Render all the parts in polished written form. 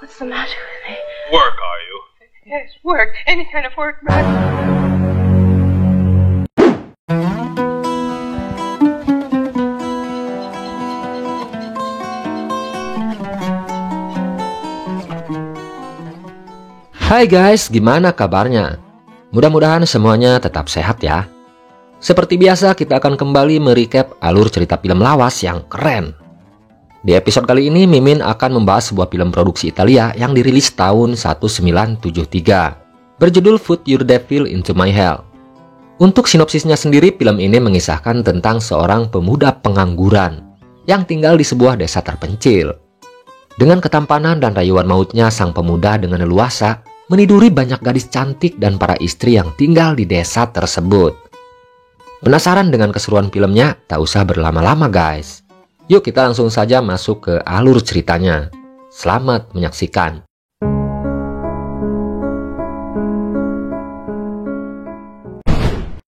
What's the matter with me? Work, are you? Yes, work. Any kind of work, but... Hai guys, gimana kabarnya? Mudah-mudahan semuanya tetap sehat ya. Seperti biasa kita akan kembali merecap alur cerita film lawas yang keren. Di episode kali ini Mimin akan membahas sebuah film produksi Italia yang dirilis tahun 1973 berjudul Put Your Devil Into My Hell. Untuk sinopsisnya sendiri, film ini mengisahkan tentang seorang pemuda pengangguran yang tinggal di sebuah desa terpencil. Dengan ketampanan dan rayuan mautnya, sang pemuda dengan leluasa meniduri banyak gadis cantik dan para istri yang tinggal di desa tersebut. Penasaran dengan keseruan filmnya? Tak usah berlama-lama guys. Yuk kita langsung saja masuk ke alur ceritanya. Selamat menyaksikan.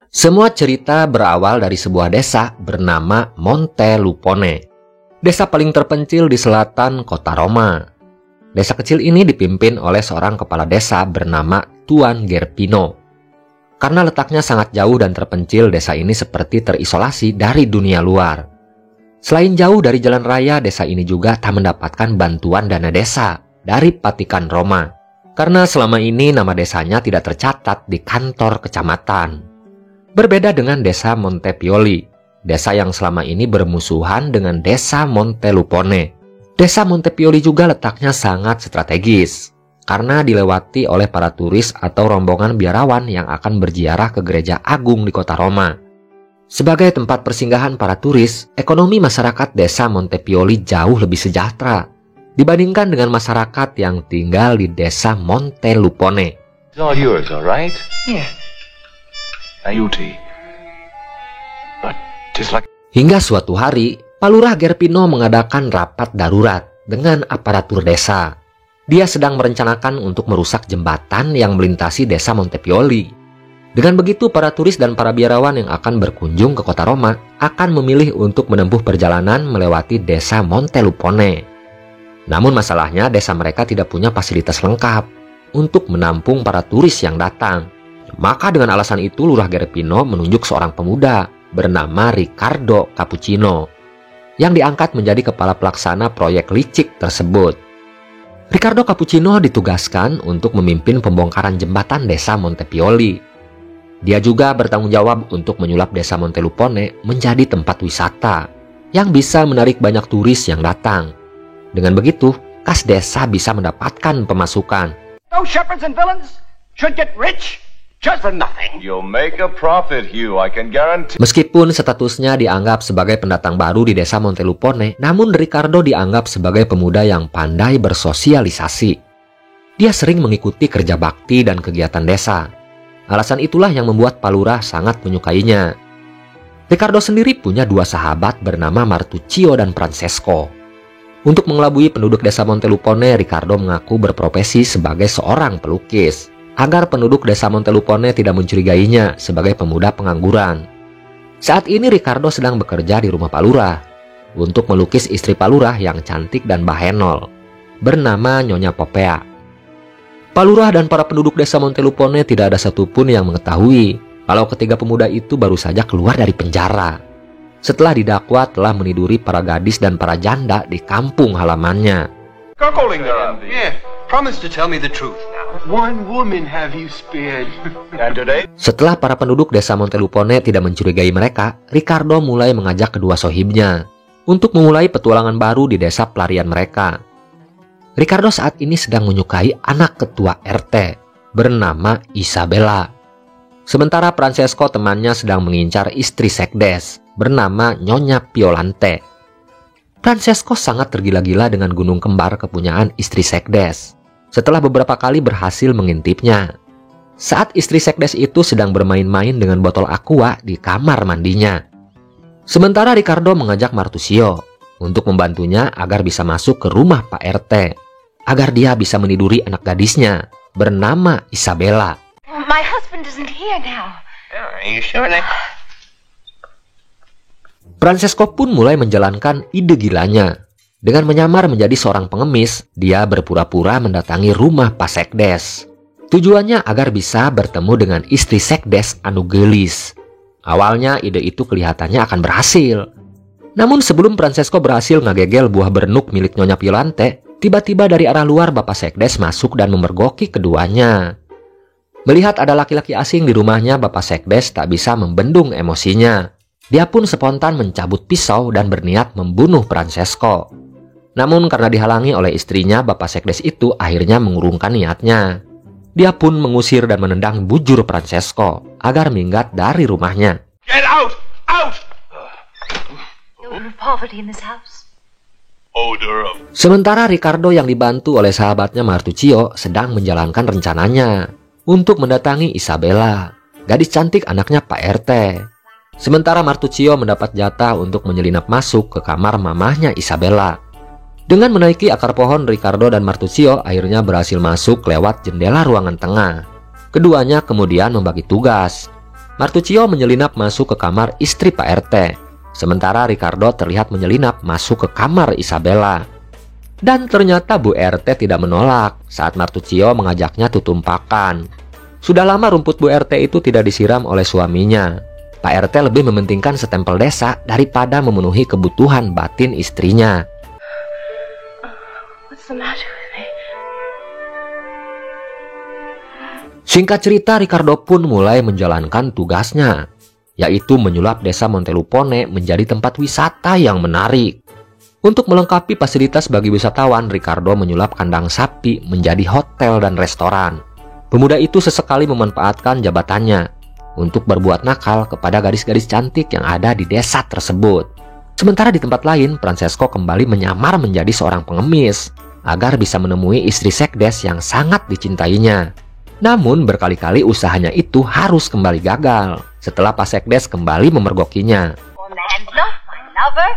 Semua cerita berawal dari sebuah desa bernama Montelupone. Desa paling terpencil di selatan kota Roma. Desa kecil ini dipimpin oleh seorang kepala desa bernama Tuan Gerpino. Karena letaknya sangat jauh dan terpencil, desa ini seperti terisolasi dari dunia luar. Selain jauh dari jalan raya, desa ini juga tak mendapatkan bantuan dana desa dari Patikan Roma. Karena selama ini nama desanya tidak tercatat di kantor kecamatan. Berbeda dengan desa Montepioli, desa yang selama ini bermusuhan dengan desa Montelupone. Desa Montepioli juga letaknya sangat strategis karena dilewati oleh para turis atau rombongan biarawan yang akan berziarah ke gereja agung di kota Roma. Sebagai tempat persinggahan para turis, ekonomi masyarakat desa Montepioli jauh lebih sejahtera dibandingkan dengan masyarakat yang tinggal di desa Montelupone. It's all yours, all right? Yeah. Beauty. But just like... Hingga suatu hari, Pak Lurah Gerpino mengadakan rapat darurat dengan aparatur desa. Dia sedang merencanakan untuk merusak jembatan yang melintasi desa Montepioli. Dengan begitu, para turis dan para biarawan yang akan berkunjung ke kota Roma akan memilih untuk menempuh perjalanan melewati desa Montelupone. Namun masalahnya, desa mereka tidak punya fasilitas lengkap untuk menampung para turis yang datang. Maka dengan alasan itu, Lurah Gerpino menunjuk seorang pemuda bernama Riccardo Cappuccino yang diangkat menjadi kepala pelaksana proyek licik tersebut. Riccardo Cappuccino ditugaskan untuk memimpin pembongkaran jembatan desa Montepioli. Dia juga bertanggung jawab untuk menyulap desa Montelupone menjadi tempat wisata yang bisa menarik banyak turis yang datang. Dengan begitu, kas desa bisa mendapatkan pemasukan. Those shepherds and villains should get rich just for nothing. You'll make a profit, Hugh, I can guarantee. Meskipun statusnya dianggap sebagai pendatang baru di desa Montelupone, namun Riccardo dianggap sebagai pemuda yang pandai bersosialisasi. Dia sering mengikuti kerja bakti dan kegiatan desa. Alasan itulah yang membuat Pak Lurah sangat menyukainya. Riccardo sendiri punya dua sahabat bernama Martuccio dan Francesco. Untuk mengelabui penduduk desa Montelupone, Riccardo mengaku berprofesi sebagai seorang pelukis, agar penduduk desa Montelupone tidak mencurigainya sebagai pemuda pengangguran. Saat ini Riccardo sedang bekerja di rumah Pak Lurah untuk melukis istri Pak Lurah yang cantik dan bahenol, bernama Nyonya Popea. Pak Lurah dan para penduduk desa Montelupone tidak ada satupun yang mengetahui kalau ketiga pemuda itu baru saja keluar dari penjara setelah didakwa telah meniduri para gadis dan para janda di kampung halamannya. Cuckolding their envy. Yeah, promise to tell me the truth now. One woman have you spared? And today, Setelah para penduduk desa Montelupone tidak mencurigai mereka, Riccardo mulai mengajak kedua sohibnya untuk memulai petualangan baru di desa pelarian mereka. Riccardo saat ini sedang menyukai anak ketua RT bernama Isabella. Sementara Francesco temannya sedang mengincar istri sekdes bernama Nyonya Violante. Francesco sangat tergila-gila dengan gunung kembar kepunyaan istri sekdes setelah beberapa kali berhasil mengintipnya. Saat istri sekdes itu sedang bermain-main dengan botol aqua di kamar mandinya. Sementara Riccardo mengajak Martuccio untuk membantunya agar bisa masuk ke rumah Pak RT, agar dia bisa meniduri anak gadisnya bernama Isabella. My husband isn't here now. Are you sure that? Francesco pun mulai menjalankan ide gilanya. Dengan menyamar menjadi seorang pengemis, dia berpura-pura mendatangi rumah Pak Sekdes. Tujuannya agar bisa bertemu dengan istri Sekdes, anu geulis. Awalnya ide itu kelihatannya akan berhasil. Namun sebelum Francesco berhasil ngagegel buah bernuk milik Nyonya Violante, tiba-tiba dari arah luar Bapak Sekdes masuk dan memergoki keduanya. Melihat ada laki-laki asing di rumahnya, Bapak Sekdes tak bisa membendung emosinya. Dia pun spontan mencabut pisau dan berniat membunuh Francesco. Namun karena dihalangi oleh istrinya, Bapak Sekdes itu akhirnya mengurungkan niatnya. Dia pun mengusir dan menendang bujur Francesco agar minggat dari rumahnya. Get out! Out! The odor of poverty in this house. Odor of... Sementara Ricardo yang dibantu oleh sahabatnya Martuccio sedang menjalankan rencananya untuk mendatangi Isabella, gadis cantik anaknya Pak RT. Sementara Martuccio mendapat jatah untuk menyelinap masuk ke kamar mamahnya Isabella. Dengan menaiki akar pohon, Ricardo dan Martuccio akhirnya berhasil masuk lewat jendela ruangan tengah. Keduanya kemudian membagi tugas. Martuccio menyelinap masuk ke kamar istri Pak RT, sementara Ricardo terlihat menyelinap masuk ke kamar Isabella. Dan ternyata Bu RT tidak menolak saat Martuccio mengajaknya tutumpakan. Sudah lama rumput Bu RT itu tidak disiram oleh suaminya. Pak RT lebih mementingkan setempel desa daripada memenuhi kebutuhan batin istrinya. What's the matter with me? Singkat cerita, Ricardo pun mulai menjalankan tugasnya, yaitu menyulap desa Montelupone menjadi tempat wisata yang menarik. Untuk melengkapi fasilitas bagi wisatawan, Ricardo menyulap kandang sapi menjadi hotel dan restoran. Pemuda itu sesekali memanfaatkan jabatannya untuk berbuat nakal kepada gadis-gadis cantik yang ada di desa tersebut. Sementara di tempat lain, Francesco kembali menyamar menjadi seorang pengemis agar bisa menemui istri Sekdes yang sangat dicintainya. Namun berkali-kali usahanya itu harus kembali gagal setelah Pak Sekdes kembali memergokinya. Poor man's not my lover.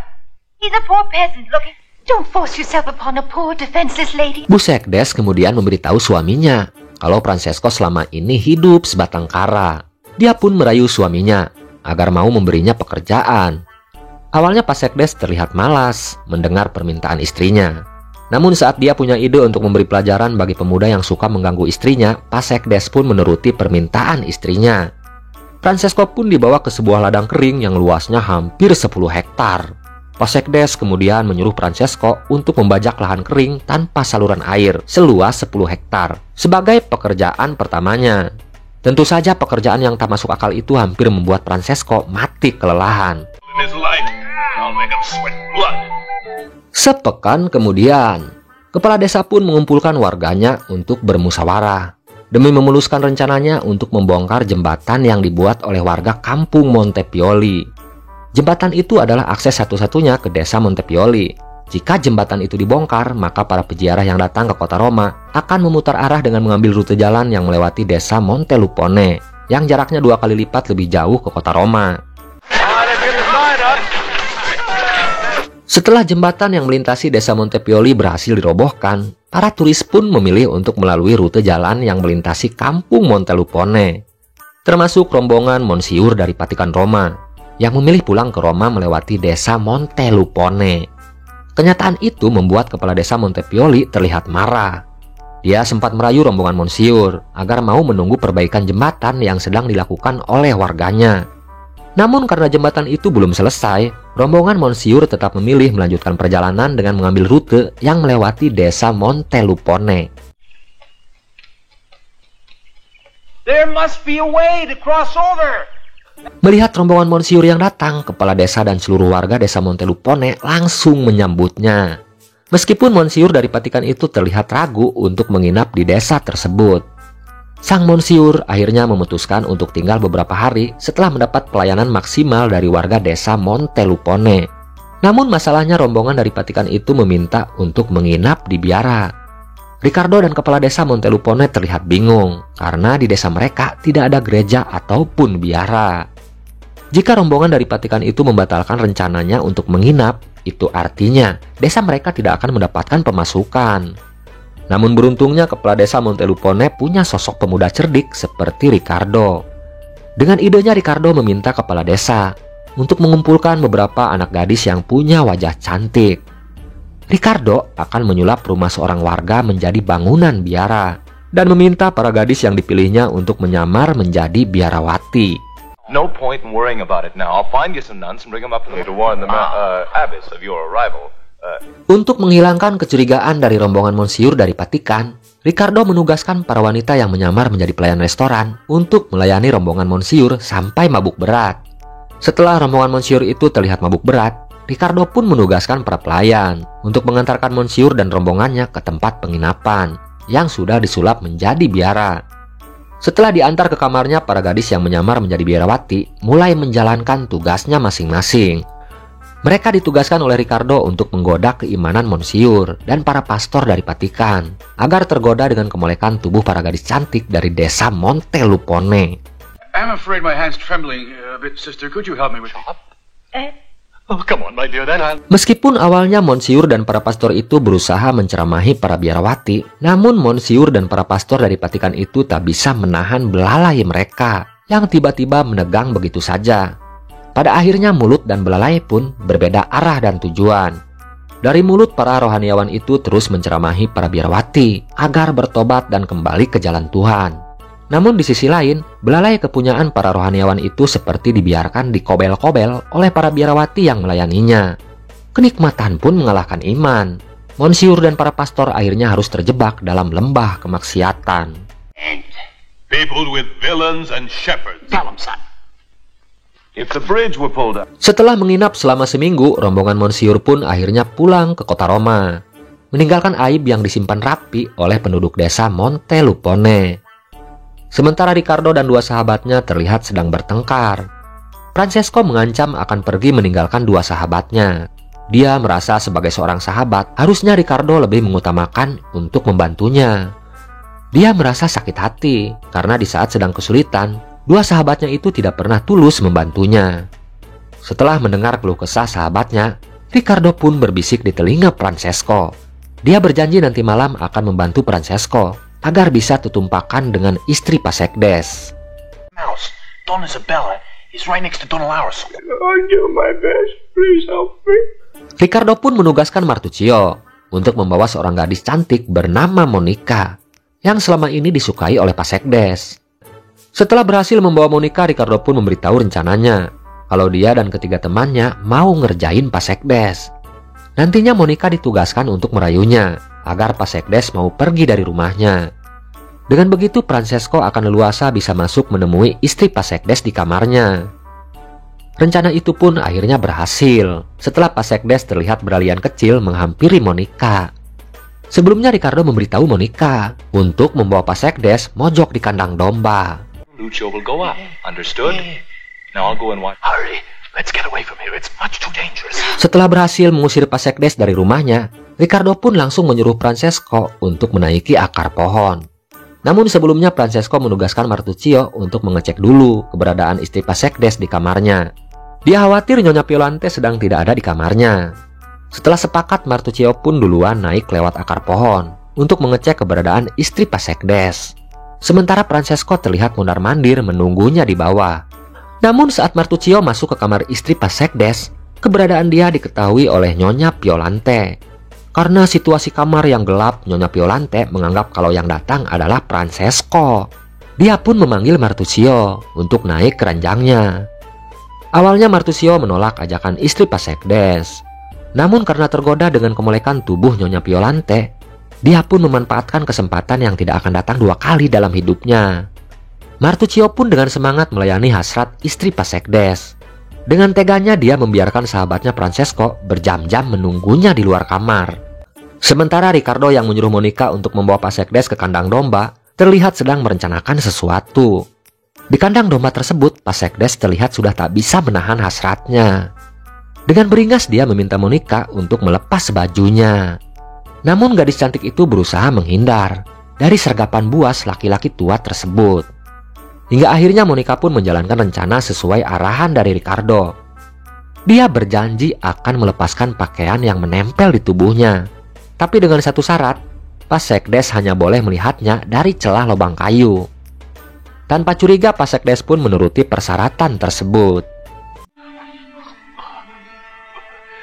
He's a poor peasant looking. Don't force yourself upon a poor defenseless lady. Bu Sekdes kemudian memberitahu suaminya kalau Francesco selama ini hidup sebatang kara. Dia pun merayu suaminya agar mau memberinya pekerjaan. Awalnya Pak Sekdes terlihat malas mendengar permintaan istrinya. Namun saat dia punya ide untuk memberi pelajaran bagi pemuda yang suka mengganggu istrinya, Pak Sekdes pun menuruti permintaan istrinya. Francesco pun dibawa ke sebuah ladang kering yang luasnya hampir 10 hektar. Pak Sekdes kemudian menyuruh Francesco untuk membajak lahan kering tanpa saluran air seluas 10 hektar sebagai pekerjaan pertamanya. Tentu saja pekerjaan yang tak masuk akal itu hampir membuat Francesco mati kelelahan. Sepekan kemudian, kepala desa pun mengumpulkan warganya untuk bermusyawarah demi memuluskan rencananya untuk membongkar jembatan yang dibuat oleh warga kampung Montepioli. Jembatan itu adalah akses satu-satunya ke desa Montepioli. Jika jembatan itu dibongkar, maka para peziarah yang datang ke kota Roma akan memutar arah dengan mengambil rute jalan yang melewati desa Montelupone, yang jaraknya 2 kali lipat lebih jauh ke kota Roma. Setelah jembatan yang melintasi desa Montepioli berhasil dirobohkan, para turis pun memilih untuk melalui rute jalan yang melintasi kampung Montelupone, termasuk rombongan Monsiur dari Vatikan Roma, yang memilih pulang ke Roma melewati desa Montelupone. Kenyataan itu membuat kepala desa Montepioli terlihat marah. Dia sempat merayu rombongan Monsiur agar mau menunggu perbaikan jembatan yang sedang dilakukan oleh warganya. Namun karena jembatan itu belum selesai, rombongan Monsiur tetap memilih melanjutkan perjalanan dengan mengambil rute yang melewati desa Montelupone. There must be a way to cross over. Melihat rombongan Monsiur yang datang, kepala desa dan seluruh warga desa Montelupone langsung menyambutnya. Meskipun Monsiur dari Vatikan itu terlihat ragu untuk menginap di desa tersebut. Sang Monsiur akhirnya memutuskan untuk tinggal beberapa hari setelah mendapat pelayanan maksimal dari warga desa Montelupone. Namun masalahnya rombongan dari Vatikan itu meminta untuk menginap di biara. Ricardo dan kepala desa Montelupone terlihat bingung karena di desa mereka tidak ada gereja ataupun biara. Jika rombongan dari Vatikan itu membatalkan rencananya untuk menginap, itu artinya desa mereka tidak akan mendapatkan pemasukan. Namun beruntungnya kepala desa Montelupone punya sosok pemuda cerdik seperti Ricardo. Dengan idenya, Ricardo meminta kepala desa untuk mengumpulkan beberapa anak gadis yang punya wajah cantik. Ricardo akan menyulap rumah seorang warga menjadi bangunan biara dan meminta para gadis yang dipilihnya untuk menyamar menjadi biarawati. No point in worrying about it now. I'll find you some nuns and bring them up to warn the abbess of your arrival. Untuk menghilangkan kecurigaan dari rombongan Monsieur dari Vatikan, Ricardo menugaskan para wanita yang menyamar menjadi pelayan restoran untuk melayani rombongan Monsieur sampai mabuk berat. Setelah rombongan Monsieur itu terlihat mabuk berat, Ricardo pun menugaskan para pelayan untuk mengantarkan Monsieur dan rombongannya ke tempat penginapan yang sudah disulap menjadi biara. Setelah diantar ke kamarnya, para gadis yang menyamar menjadi biarawati mulai menjalankan tugasnya masing-masing. Mereka ditugaskan oleh Ricardo untuk menggoda keimanan Monsieur dan para pastor dari Vatikan agar tergoda dengan kemolekan tubuh para gadis cantik dari desa Montelupone. I'm afraid my hand's trembling a bit, sister. Could you help me with it? Oh, come on, my dear, then I'll... Meskipun awalnya Monsieur dan para pastor itu berusaha menceramahi para biarawati, namun Monsieur dan para pastor dari Vatikan itu tak bisa menahan belalai mereka yang tiba-tiba menegang begitu saja. Pada akhirnya mulut dan belalai pun berbeda arah dan tujuan. Dari mulut para rohaniawan itu terus menceramahi para biarawati agar bertobat dan kembali ke jalan Tuhan. Namun di sisi lain, belalai kepunyaan para rohaniawan itu seperti dibiarkan dikobel-kobel oleh para biarawati yang melayaninya. Kenikmatan pun mengalahkan iman. Monsieur dan para pastor akhirnya harus terjebak dalam lembah kemaksiatan. People with villains and shepherds. Tell him, son. If the bridge were pulled up... Setelah menginap selama seminggu, rombongan Monsieur pun akhirnya pulang ke kota Roma, meninggalkan aib yang disimpan rapi oleh penduduk desa Montelupone. Sementara Ricardo dan dua sahabatnya terlihat sedang bertengkar. Francesco mengancam akan pergi meninggalkan dua sahabatnya. Dia merasa sebagai seorang sahabat, harusnya Ricardo lebih mengutamakan untuk membantunya. Dia merasa sakit hati karena di saat sedang kesulitan, dua sahabatnya itu tidak pernah tulus membantunya. Setelah mendengar keluh kesah sahabatnya, Ricardo pun berbisik di telinga Francesco. Dia berjanji nanti malam akan membantu Francesco agar bisa tutumpakan dengan istri Pasekdes. Mouse, Don Isabella is right next to Don Laurus. I'll do my best. Please help me. Ricardo pun menugaskan Martuccio untuk membawa seorang gadis cantik bernama Monica yang selama ini disukai oleh Pasekdes. Setelah berhasil membawa Monica, Ricardo pun memberitahu rencananya kalau dia dan ketiga temannya mau ngerjain Pasekdes. Nantinya Monica ditugaskan untuk merayunya agar Pasekdes mau pergi dari rumahnya. Dengan begitu Francesco akan leluasa bisa masuk menemui istri Pasekdes di kamarnya. Rencana itu pun akhirnya berhasil setelah Pasekdes terlihat berlian kecil menghampiri Monica. Sebelumnya Ricardo memberitahu Monica untuk membawa Pasekdes mojok di kandang domba. Lucio will go up. Understood? Now I'll go and watch. Hurry, let's get away from here. It's much too dangerous. Setelah berhasil mengusir Pasekdes dari rumahnya, Ricardo pun langsung menyuruh Francesco untuk menaiki akar pohon. Namun sebelumnya Francesco menugaskan Martuccio untuk mengecek dulu keberadaan istri Pasekdes di kamarnya. Dia khawatir Nyonya Violante sedang tidak ada di kamarnya. Setelah sepakat, Martuccio pun duluan naik lewat akar pohon untuk mengecek keberadaan istri Pasekdes. Sementara Francesco terlihat mondar-mandir menunggunya di bawah. Namun saat Martuccio masuk ke kamar istri Pasekdes, keberadaan dia diketahui oleh Nyonya Violante. Karena situasi kamar yang gelap, Nyonya Violante menganggap kalau yang datang adalah Francesco. Dia pun memanggil Martuccio untuk naik ke ranjangnya. Awalnya Martuccio menolak ajakan istri Pasekdes. Namun karena tergoda dengan kemolekan tubuh Nyonya Violante, dia pun memanfaatkan kesempatan yang tidak akan datang dua kali dalam hidupnya. Martuccio pun dengan semangat melayani hasrat istri Pasekdes. Dengan teganya dia membiarkan sahabatnya Francesco berjam-jam menunggunya di luar kamar. Sementara Ricardo yang menyuruh Monica untuk membawa Pasekdes ke kandang domba terlihat sedang merencanakan sesuatu. Di kandang domba tersebut, Pasekdes terlihat sudah tak bisa menahan hasratnya. Dengan beringas dia meminta Monica untuk melepas bajunya. Namun gadis cantik itu berusaha menghindar dari sergapan buas laki-laki tua tersebut. Hingga akhirnya Monica pun menjalankan rencana sesuai arahan dari Ricardo. Dia berjanji akan melepaskan pakaian yang menempel di tubuhnya. Tapi dengan satu syarat, Pasekdes hanya boleh melihatnya dari celah lubang kayu. Tanpa curiga, Pasekdes pun menuruti persyaratan tersebut.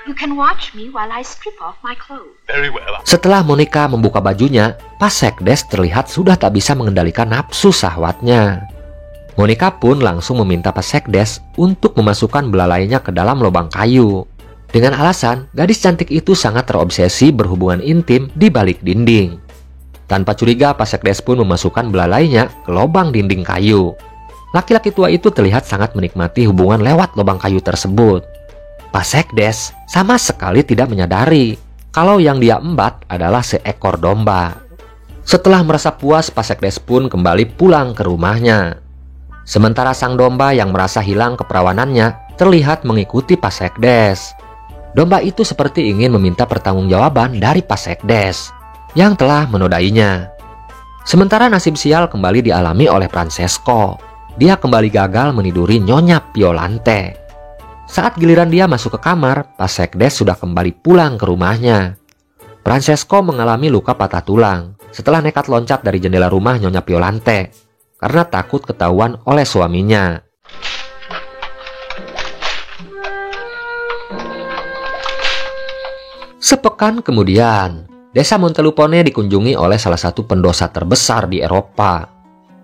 You can watch me while I strip off my clothes. Very well. Setelah Monica membuka bajunya, Pak Sekdes terlihat sudah tak bisa mengendalikan nafsu syahwatnya. Monica pun langsung meminta Pak Sekdes untuk memasukkan belalainya ke dalam lubang kayu. Dengan alasan, gadis cantik itu sangat terobsesi berhubungan intim di balik dinding. Tanpa curiga, Pak Sekdes pun memasukkan belalainya ke lubang dinding kayu. Laki-laki tua itu terlihat sangat menikmati hubungan lewat lubang kayu tersebut. Pak Sekdes sama sekali tidak menyadari kalau yang dia embat adalah seekor domba. Setelah merasa puas, Pak Sekdes pun kembali pulang ke rumahnya. Sementara sang domba yang merasa hilang keperawanannya terlihat mengikuti Pak Sekdes. Domba itu seperti ingin meminta pertanggungjawaban dari Pak Sekdes yang telah menodainya. Sementara nasib sial kembali dialami oleh Francesco. Dia kembali gagal meniduri Nyonya Violante. Saat giliran dia masuk ke kamar, Pak Sekdes sudah kembali pulang ke rumahnya. Francesco mengalami luka patah tulang setelah nekat loncat dari jendela rumah Nyonya Violante karena takut ketahuan oleh suaminya. Sepekan kemudian, desa Montelupone dikunjungi oleh salah satu pendosa terbesar di Eropa.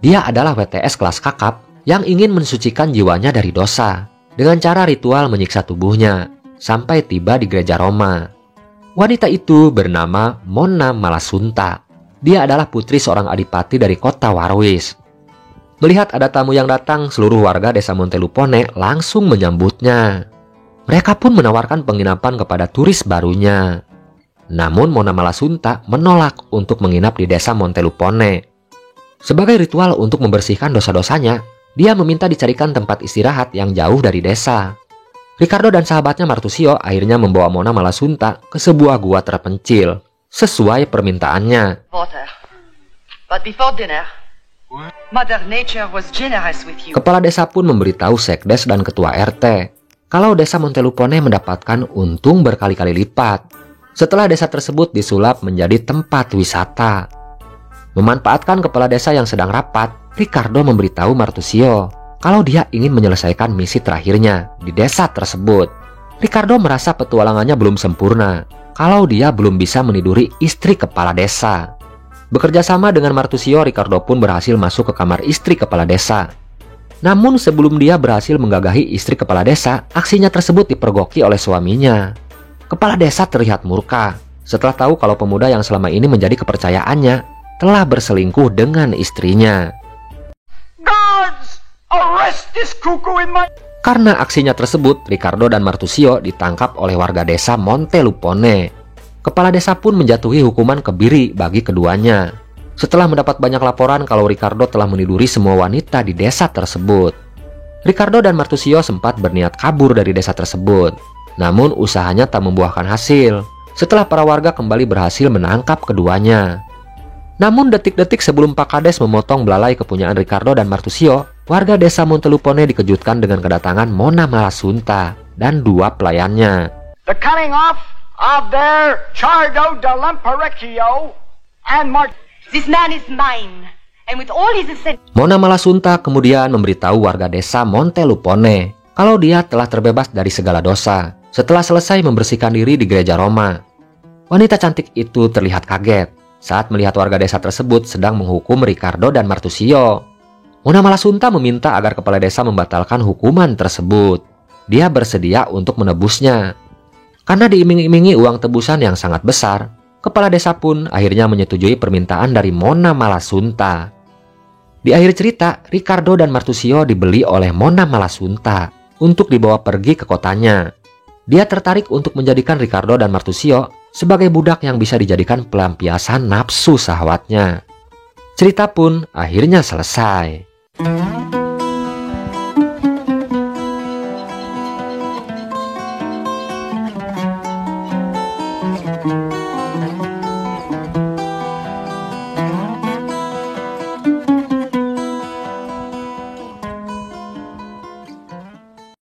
Dia adalah WTS kelas kakap yang ingin mensucikan jiwanya dari dosa dengan cara ritual menyiksa tubuhnya sampai tiba di gereja Roma. Wanita itu bernama Monna Malasunta. Dia adalah putri seorang adipati dari kota Warwis. Melihat ada tamu yang datang, seluruh warga desa Montelupone langsung menyambutnya. Mereka pun menawarkan penginapan kepada turis barunya. Namun Monna Malasunta menolak untuk menginap di desa Montelupone. Sebagai ritual untuk membersihkan dosa-dosanya, dia meminta dicarikan tempat istirahat yang jauh dari desa. Ricardo dan sahabatnya Martusio akhirnya membawa Monna Malasunta ke sebuah gua terpencil, sesuai permintaannya. Water. But before dinner, Mother Nature was generous with you. Kepala desa pun memberitahu Sekdes dan ketua RT kalau desa Montelupone mendapatkan untung berkali-kali lipat setelah desa tersebut disulap menjadi tempat wisata. Memanfaatkan kepala desa yang sedang rapat, Ricardo memberitahu Martusio kalau dia ingin menyelesaikan misi terakhirnya di desa tersebut. Ricardo merasa petualangannya belum sempurna kalau dia belum bisa meniduri istri kepala desa. Bekerja sama dengan Martusio, Ricardo pun berhasil masuk ke kamar istri kepala desa. Namun sebelum dia berhasil menggagahi istri kepala desa, aksinya tersebut dipergoki oleh suaminya. Kepala desa terlihat murka setelah tahu kalau pemuda yang selama ini menjadi kepercayaannya telah berselingkuh dengan istrinya. Karena aksinya tersebut, Ricardo dan Martusio ditangkap oleh warga desa Montelupone. Kepala desa pun menjatuhi hukuman kebiri bagi keduanya. Setelah mendapat banyak laporan kalau Ricardo telah meniduri semua wanita di desa tersebut, Ricardo dan Martusio sempat berniat kabur dari desa tersebut. Namun usahanya tak membuahkan hasil setelah para warga kembali berhasil menangkap keduanya. Namun detik-detik sebelum Pak Kades memotong belalai kepunyaan Ricardo dan Martusio, warga desa Montelupone dikejutkan dengan kedatangan Monna Malasunta dan dua pelayannya. The cutting off of their Chardo de Lamperecchio and This man is mine, and with all his assent. Monna Malasunta kemudian memberitahu warga desa Montelupone kalau dia telah terbebas dari segala dosa setelah selesai membersihkan diri di gereja Roma. Wanita cantik itu terlihat kaget saat melihat warga desa tersebut sedang menghukum Ricardo dan Martusio. Monna Malasunta meminta agar kepala desa membatalkan hukuman tersebut. Dia bersedia untuk menebusnya. Karena diiming-imingi uang tebusan yang sangat besar, kepala desa pun akhirnya menyetujui permintaan dari Monna Malasunta. Di akhir cerita, Ricardo dan Martusio dibeli oleh Monna Malasunta untuk dibawa pergi ke kotanya. Dia tertarik untuk menjadikan Ricardo dan Martusio sebagai budak yang bisa dijadikan pelampiasan nafsu syahwatnya. Cerita pun akhirnya selesai.